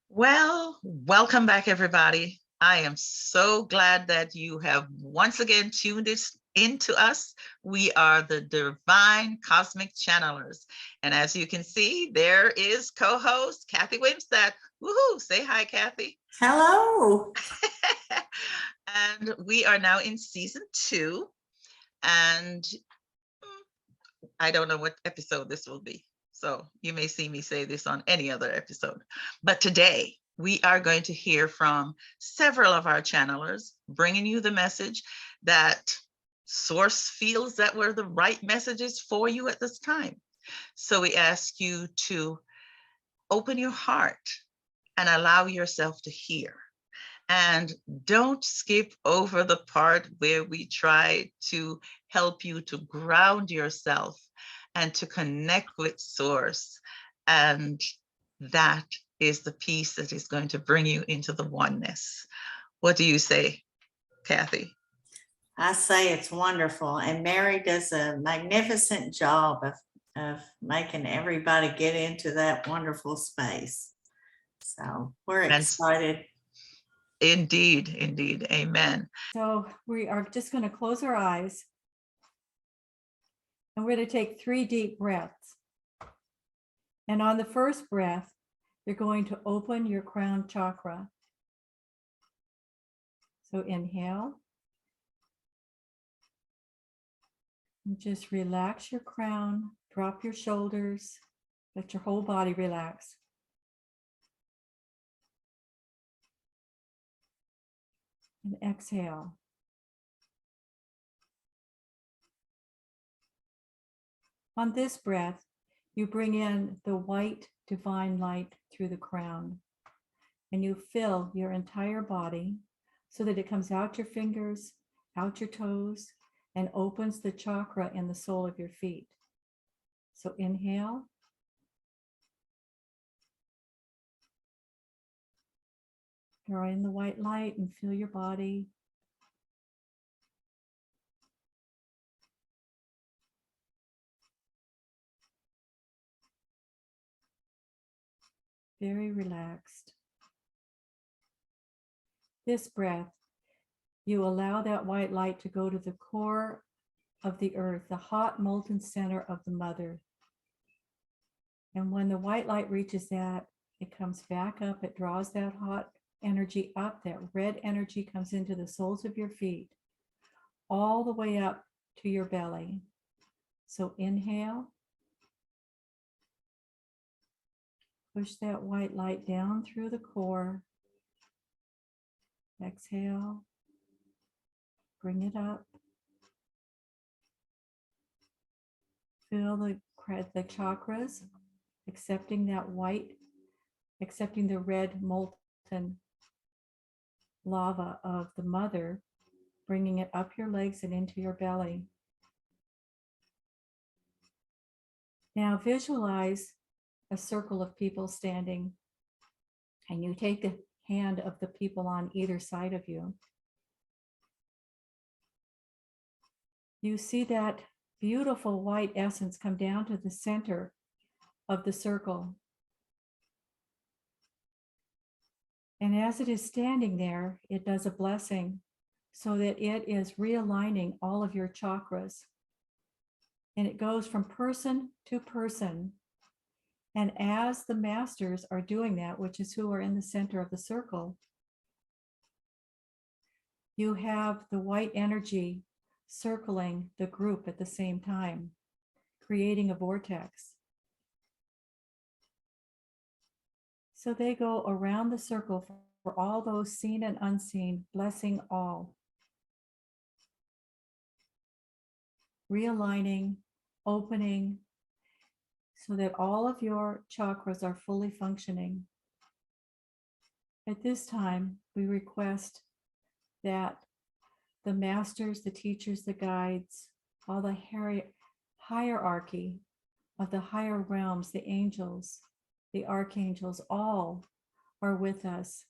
Well, welcome back, everybody. I am so glad that you have once again tuned into us. We are the Divine Cosmic Channelers. And as you can see, there is co-host Kathy Wimstad. Woohoo! Say hi, Kathy. Hello. And we are now in season 2. And I don't know what episode this will be. So you may see me say this on any other episode. But today we are going to hear from several of our channelers, bringing you the message that Source feels that were the right messages for you at this time. So we ask you to open your heart and allow yourself to hear. And don't skip over the part where we try to help you to ground yourself and to connect with Source. And that is the piece that is going to bring you into the oneness. What do you say, Kathy? I say it's wonderful. And Mary does a magnificent job of making everybody get into that wonderful space. So we're excited. Indeed, indeed. Amen. So we are just going to close our eyes. And we're going to take 3 deep breaths. And on the first breath, you're going to open your crown chakra. So inhale. And just relax your crown, drop your shoulders, let your whole body relax. And exhale. On this breath, you bring in the white divine light through the crown, and you fill your entire body so that it comes out your fingers, out your toes, and opens the chakra in the sole of your feet. So inhale. Draw in the white light and feel your body. Very relaxed. This breath, you allow that white light to go to the core of the earth, the hot molten center of the mother. And when the white light reaches that, it comes back up, it draws that hot energy up, that red energy comes into the soles of your feet, all the way up to your belly. So inhale. Push that white light down through the core. Exhale. Bring it up. Feel the chakras, accepting that white, accepting the red molten lava of the mother, bringing it up your legs and into your belly. Now visualize a circle of people standing, and you take the hand of the people on either side of you. You see that beautiful white essence come down to the center of the circle. And as it is standing there, it does a blessing so that it is realigning all of your chakras. And it goes from person to person. And as the masters are doing that, which is who are in the center of the circle, you have the white energy circling the group at the same time, creating a vortex. So they go around the circle for all those seen and unseen, blessing all. Realigning, opening, so that all of your chakras are fully functioning. At this time, we request that the masters, the teachers, the guides, all the hierarchy of the higher realms, the angels, the archangels, all are with us.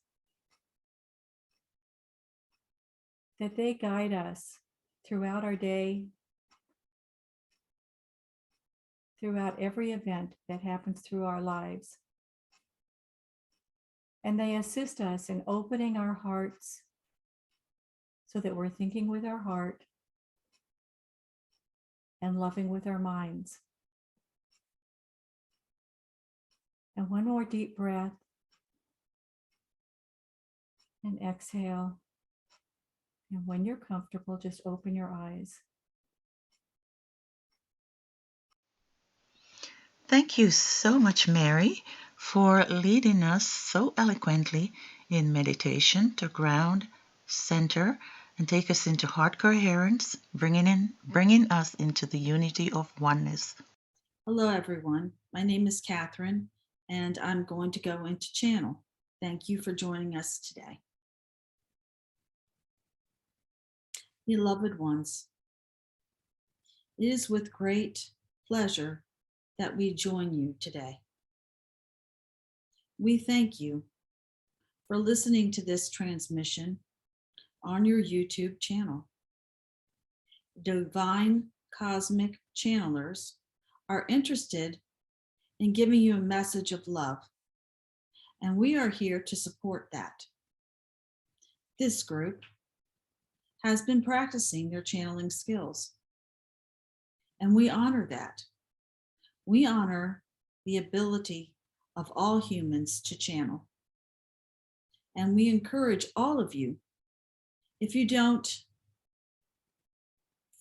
That they guide us throughout our day, throughout every event that happens through our lives. And they assist us in opening our hearts so that we're thinking with our heart and loving with our minds. And one more deep breath. And exhale. And when you're comfortable, just open your eyes. Thank you so much, Mary, for leading us so eloquently in meditation to ground, center, and take us into heart coherence, bringing us into the unity of oneness. Hello, everyone. My name is Catherine, and I'm going to go into channel. Thank you for joining us today. Beloved ones, it is with great pleasure that we join you today. We thank you for listening to this transmission on your YouTube channel. Divine Cosmic Channelers are interested in giving you a message of love, and we are here to support that. This group has been practicing their channeling skills, and we honor that. We honor the ability of all humans to channel, and we encourage all of you, if you don't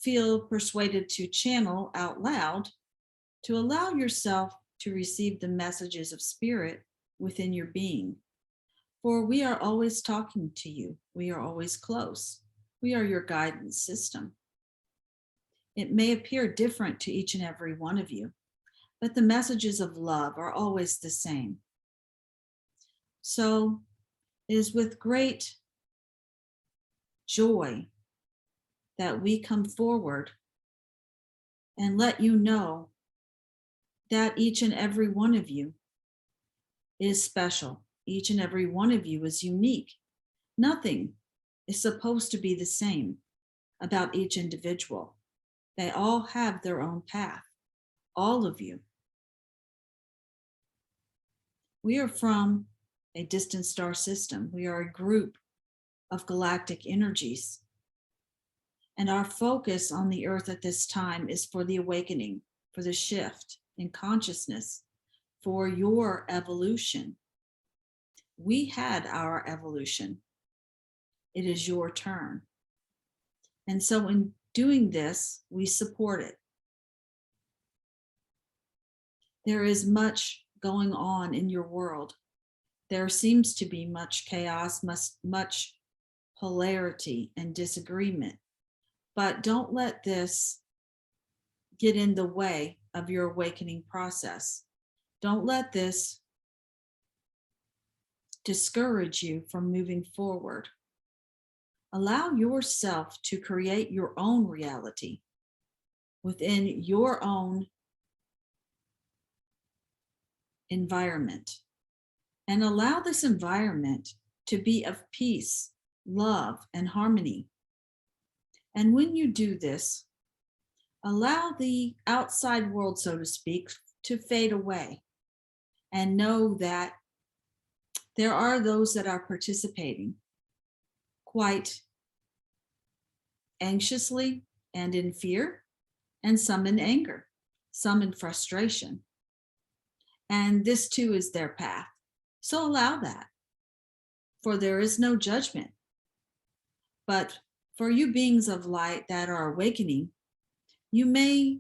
feel persuaded to channel out loud, to allow yourself to receive the messages of spirit within your being. For we are always talking to you. We are always close. We are your guidance system. It may appear different to each and every one of you, but the messages of love are always the same. So it is with great joy that we come forward and let you know that each and every one of you is special. Each and every one of you is unique. Nothing is supposed to be the same about each individual. They all have their own path, all of you. We are from a distant star system. We are a group of galactic energies. And our focus on the earth at this time is for the awakening, for the shift in consciousness, for your evolution. We had our evolution. It is your turn. And so in doing this, we support it. There is much going on in your world. There seems to be much chaos, much polarity and disagreement. But don't let this get in the way of your awakening process. Don't let this discourage you from moving forward. Allow yourself to create your own reality within your own environment, and allow this environment to be of peace, love, and harmony. And when you do this, allow the outside world, so to speak, to fade away, and know that there are those that are participating quite anxiously and in fear, and some in anger, some in frustration. And this too is their path. So allow that, for there is no judgment. But for you beings of light that are awakening, you may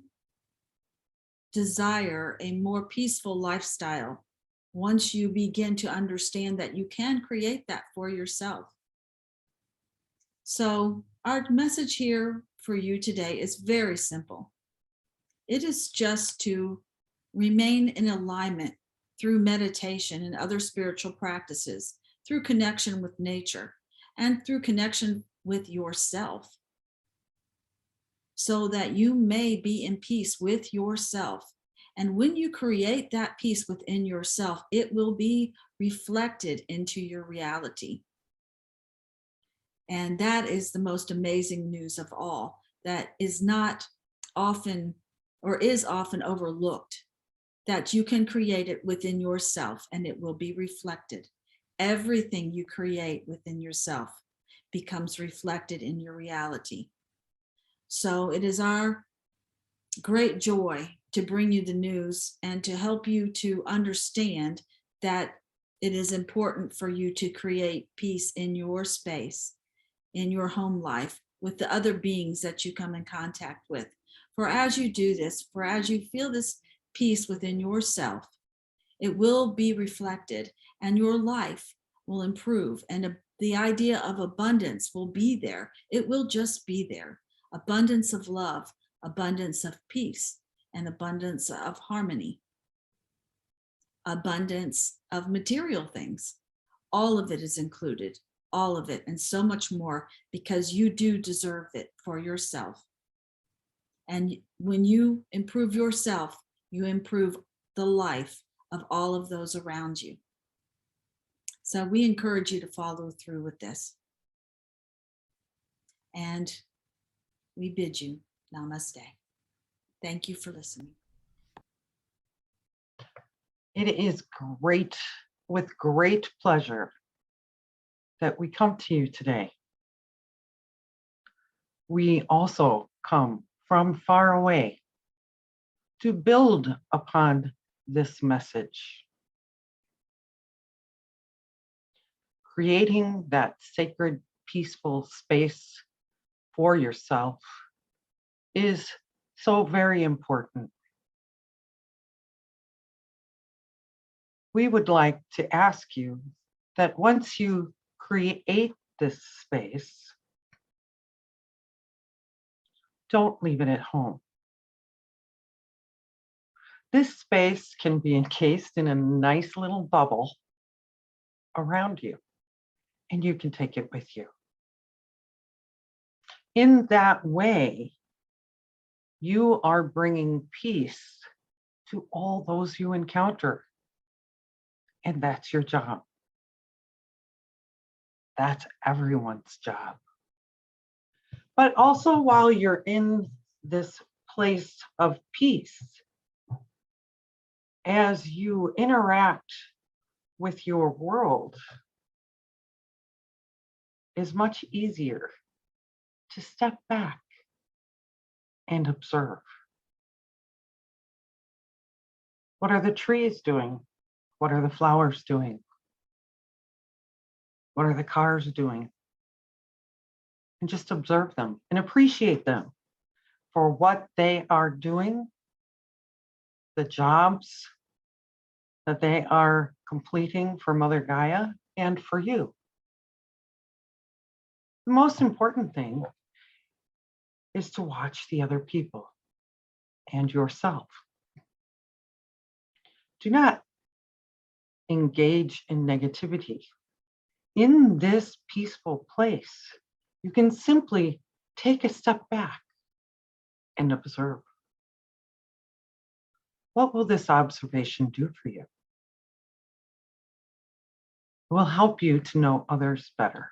desire a more peaceful lifestyle once you begin to understand that you can create that for yourself. So our message here for you today is very simple. It is just to remain in alignment through meditation and other spiritual practices, through connection with nature, and through connection with yourself, so that you may be in peace with yourself. And when you create that peace within yourself, it will be reflected into your reality. And that is the most amazing news of all, that is not often or is often overlooked, that you can create it within yourself and it will be reflected. Everything you create within yourself becomes reflected in your reality. So it is our great joy to bring you the news and to help you to understand that it is important for you to create peace in your space, in your home life, with the other beings that you come in contact with. For as you do this, for as you feel this peace within yourself, it will be reflected and your life will improve, and the idea of abundance will be there. It will just be there. Abundance of love, abundance of peace, and abundance of harmony, abundance of material things. All of it is included, all of it, and so much more, because you do deserve it for yourself. And when you improve yourself, you improve the life of all of those around you. So we encourage you to follow through with this. And we bid you namaste. Thank you for listening. It is great, with great pleasure, that we come to you today. We also come from far away to build upon this message, creating that sacred, peaceful space for yourself is so very important. We would like to ask you that once you create this space, don't leave it at home. This space can be encased in a nice little bubble around you, and you can take it with you. In that way, you are bringing peace to all those you encounter, and that's your job. That's everyone's job. But also, while you're in this place of peace, as you interact with your world, is much easier to step back and observe. What are the trees doing? What are the flowers doing? What are the cars doing? And just observe them and appreciate them for what they are doing, the jobs that they are completing for Mother Gaia and for you. The most important thing is to watch the other people and yourself. Do not engage in negativity. In this peaceful place, you can simply take a step back and observe. What will this observation do for you? It will help you to know others better.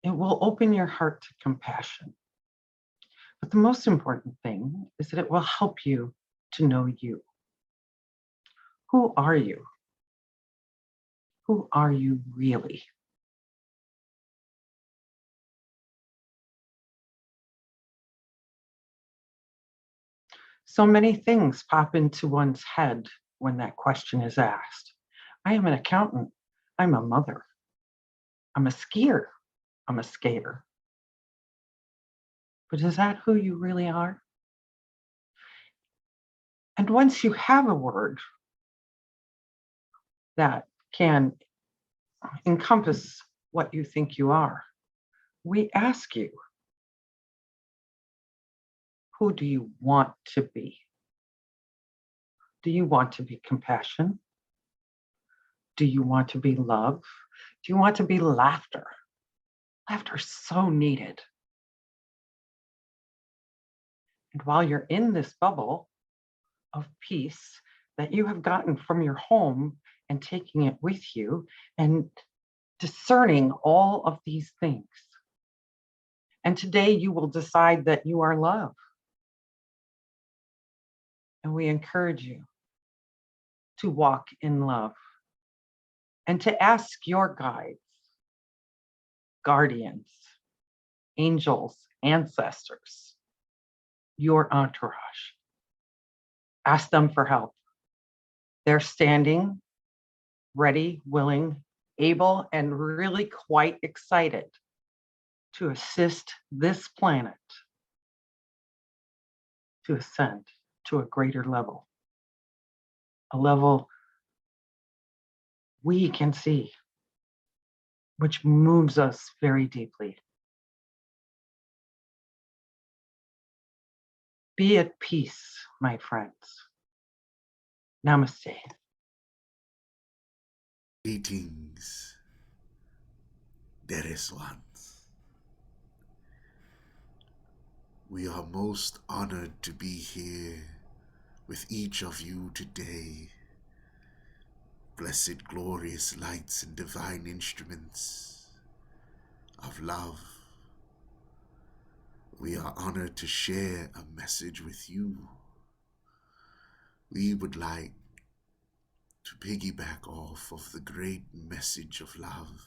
It will open your heart to compassion. But the most important thing is that it will help you to know you. Who are you? Who are you really? So many things pop into one's head when that question is asked. I am an accountant. I'm a mother. I'm a skier. I'm a skater. But is that who you really are? And once you have a word that can encompass what you think you are, we ask you, who do you want to be? Do you want to be compassion? Do you want to be love? Do you want to be laughter? Laughter is so needed. And while you're in this bubble of peace that you have gotten from your home and taking it with you and discerning all of these things. And today you will decide that you are love. And we encourage you to walk in love and to ask your guides, guardians, angels, ancestors, your entourage. Ask them for help. They're standing, ready, willing, able, and really quite excited to assist this planet to ascend to a greater level, a level we can see, which moves us very deeply. Be at peace, my friends. Namaste. Greetings, dearest ones. We are most honored to be here with each of you today. Blessed, glorious lights and divine instruments of love. We are honored to share a message with you. We would like to piggyback off of the great message of love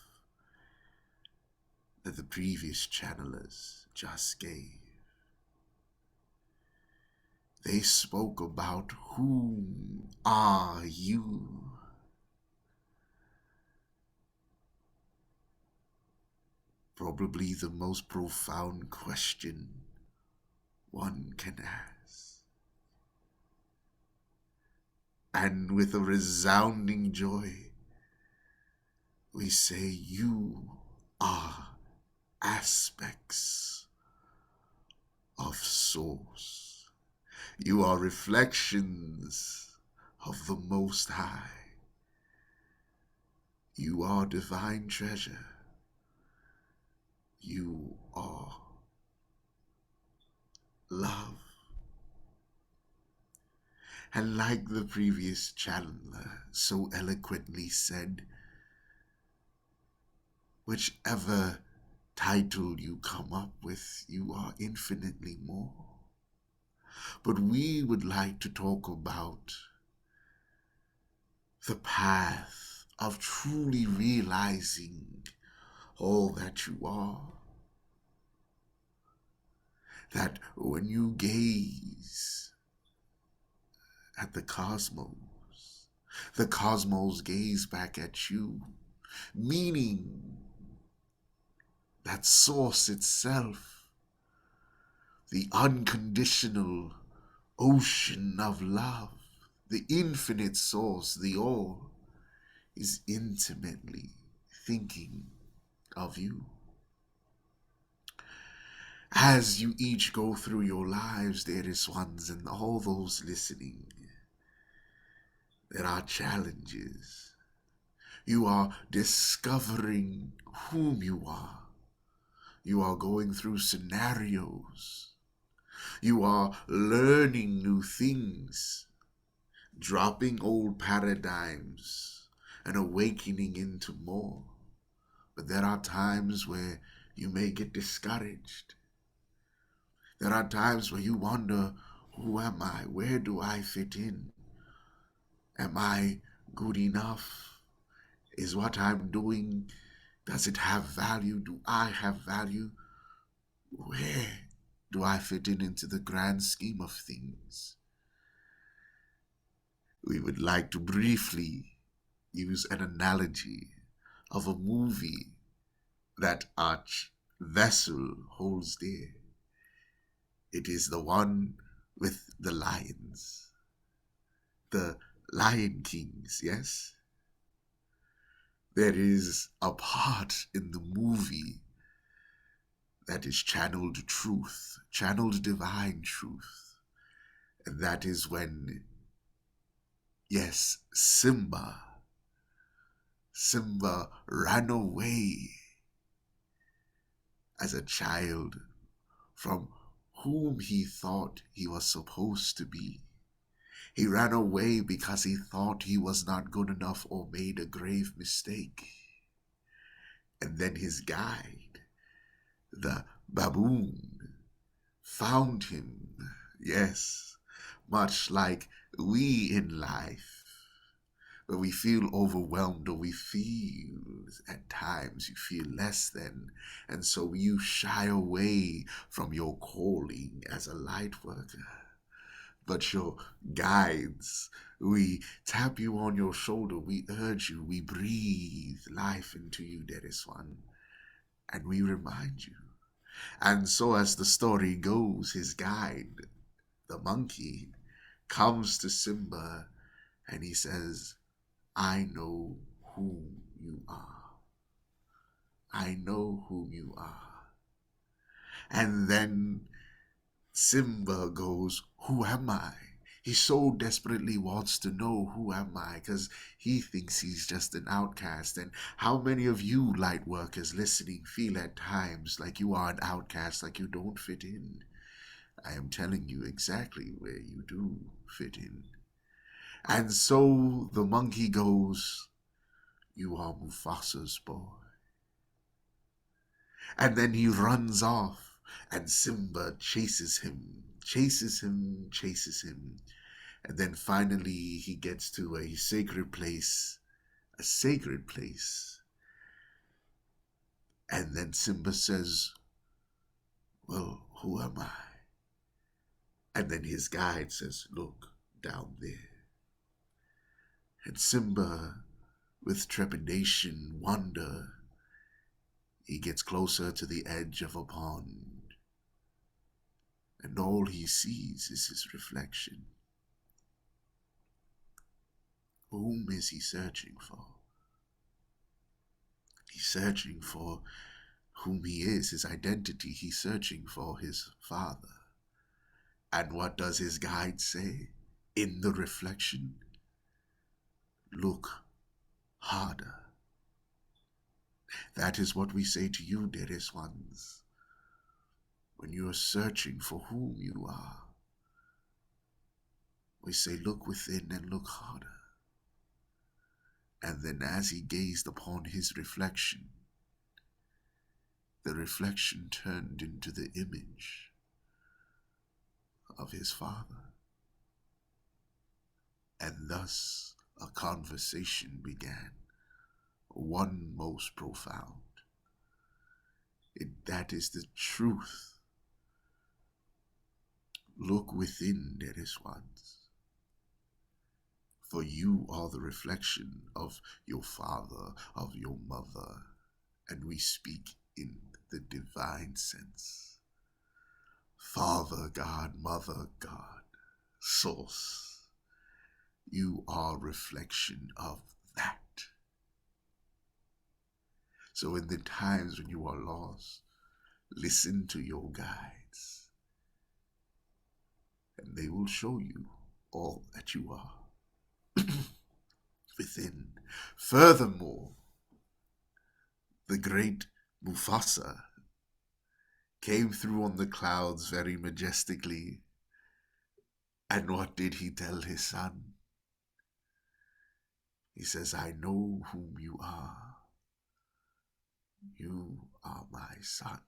that the previous channelers just gave. They spoke about whom are you? Probably the most profound question one can ask. And with a resounding joy, we say you are aspects of Source. You are reflections of the Most High. You are divine treasure. You are love. And like the previous channeler so eloquently said, whichever title you come up with, you are infinitely more. But we would like to talk about the path of truly realizing all that you are. That when you gaze at the cosmos gaze back at you, meaning that Source itself, the unconditional ocean of love, the infinite Source, the all, is intimately thinking of you. As you each go through your lives, dearest ones, and all those listening, there are challenges. You are discovering whom you are. You are going through scenarios. You are learning new things, dropping old paradigms and awakening into more. But there are times where you may get discouraged. There are times where you wonder, who am I? Where do I fit in? Am I good enough? Is what I'm doing, does it have value? Do I have value? Where do I fit in into the grand scheme of things? We would like to briefly use an analogy of a movie that our vessel holds dear. It is the one with the lions, the Lion Kings, yes? There is a part in the movie that is channeled truth, channeled divine truth. And that is when, yes, Simba ran away as a child from whom he thought he was supposed to be. He ran away because he thought he was not good enough or made a grave mistake. And then his guide, the baboon, found him, yes, much like we in life, where we feel overwhelmed or we feel at times you feel less than, and so you shy away from your calling as a light worker. But your guides, we tap you on your shoulder, we urge you, we breathe life into you, dearest one, and we remind you. And so, as the story goes, his guide, the monkey, comes to Simba and he says, I know who you are. I know who you are. And then Simba goes, who am I? He so desperately wants to know, who am I? Because he thinks he's just an outcast. And how many of you light workers listening feel at times like you are an outcast, like you don't fit in? I am telling you exactly where you do fit in. And so the monkey goes, you are Mufasa's boy. And then he runs off, and Simba chases him, chases him, chases him. And then finally he gets to a sacred place, a sacred place. And then Simba says, well, who am I? And then his guide says, look down there. And Simba, with trepidation, wonder, he gets closer to the edge of a pond. And all he sees is his reflection. Whom is he searching for? He's searching for whom he is, his identity. He's searching for his father. And what does his guide say in the reflection? Look harder. That is what we say to you, dearest ones, when you are searching for whom you are. We say, look within and look harder. And then as he gazed upon his reflection, the reflection turned into the image of his father. And thus a conversation began, one most profound. That is the truth. Look within, dearest ones, for you are the reflection of your father, of your mother, and we speak in the divine sense. Father God, Mother God, Source, you are reflection of that. So in the times when you are lost, listen to your guides, and they will show you all that you are within. Furthermore, the great Mufasa came through on the clouds very majestically. And what did he tell his son? He says, I know whom you are. You are my son.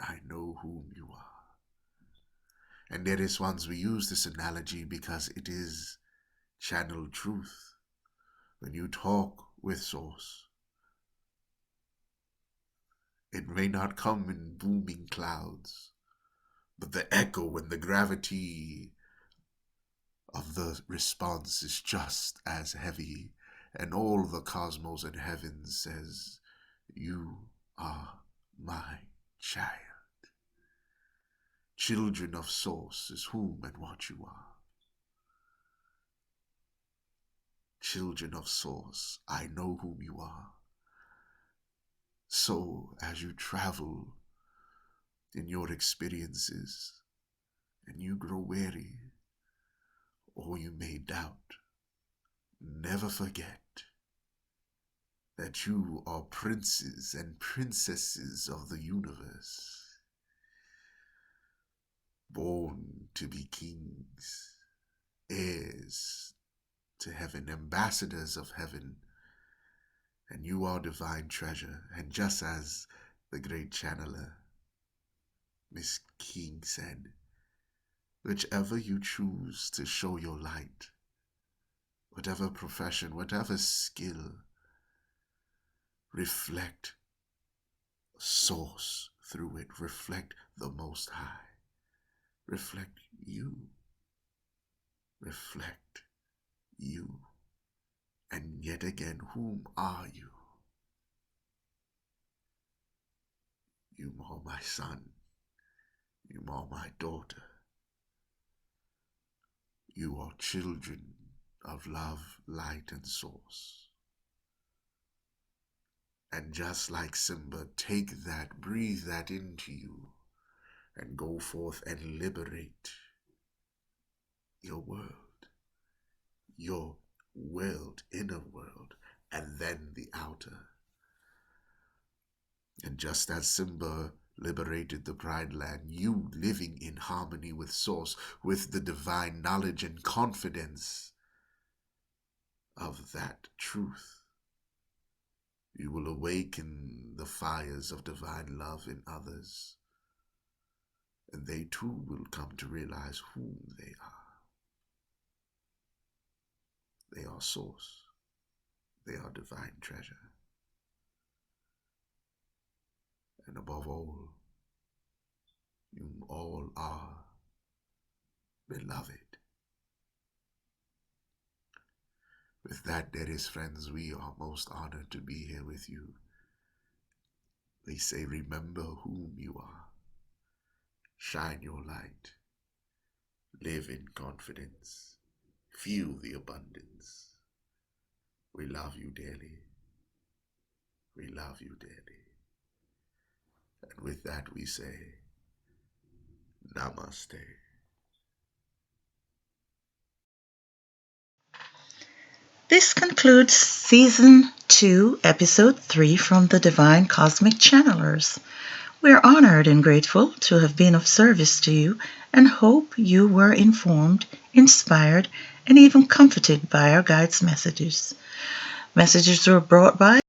I know whom you are. And there is once we use this analogy because it is channeled truth. When you talk with Source, it may not come in booming clouds, but the echo and the gravity of the response is just as heavy, and all the cosmos and heavens says, you are my child. Children of Source is whom and what you are. Children of Source, I know whom you are. So as you travel in your experiences and you grow weary or you may doubt, never forget that you are princes and princesses of the universe, born to be kings, heirs to heaven, ambassadors of heaven, and you are divine treasure. And just as the great channeler, Miss King, said, whichever you choose to show your light, whatever profession, whatever skill, reflect Source through it, reflect the Most High, reflect you, reflect you. And yet again, whom are you? You are my son, you are my daughter. You are children of love, light, and source. And just like Simba, take that, breathe that into you, and go forth and liberate your world, inner world, and then the outer. And just as Simba liberated the Pride Land, you living in harmony with Source, with the divine knowledge and confidence of that truth, you will awaken the fires of divine love in others, and they too will come to realize whom they are. They are Source. They are divine treasure. And above all, you all are beloved. With that, dearest friends, we are most honored to be here with you. We say, remember whom you are. Shine your light. Live in confidence. Feel the abundance. We love you dearly. We love you dearly. And with that we say, Namaste. This concludes Season 2, Episode 3 from the Divine Cosmic Channelers. We're honored and grateful to have been of service to you and hope you were informed, inspired, and even comforted by our guides' messages. Messages were brought by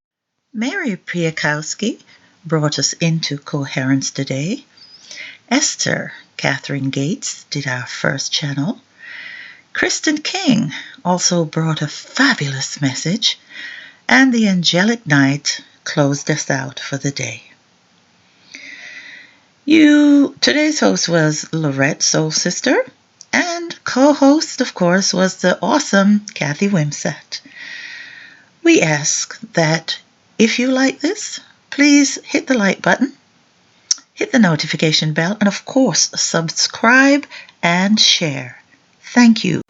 Mary Priakowski, brought us into coherence today. Esther Catherine Gates did our first channel. Kristen King also brought a fabulous message, and the Angelic Night closed us out for the day. Today's host was Lorrett, Soul Sister, and co-host, of course, was the awesome Kathy Wimsett. We ask that if you like this, please hit the like button, hit the notification bell, and of course, subscribe and share. Thank you.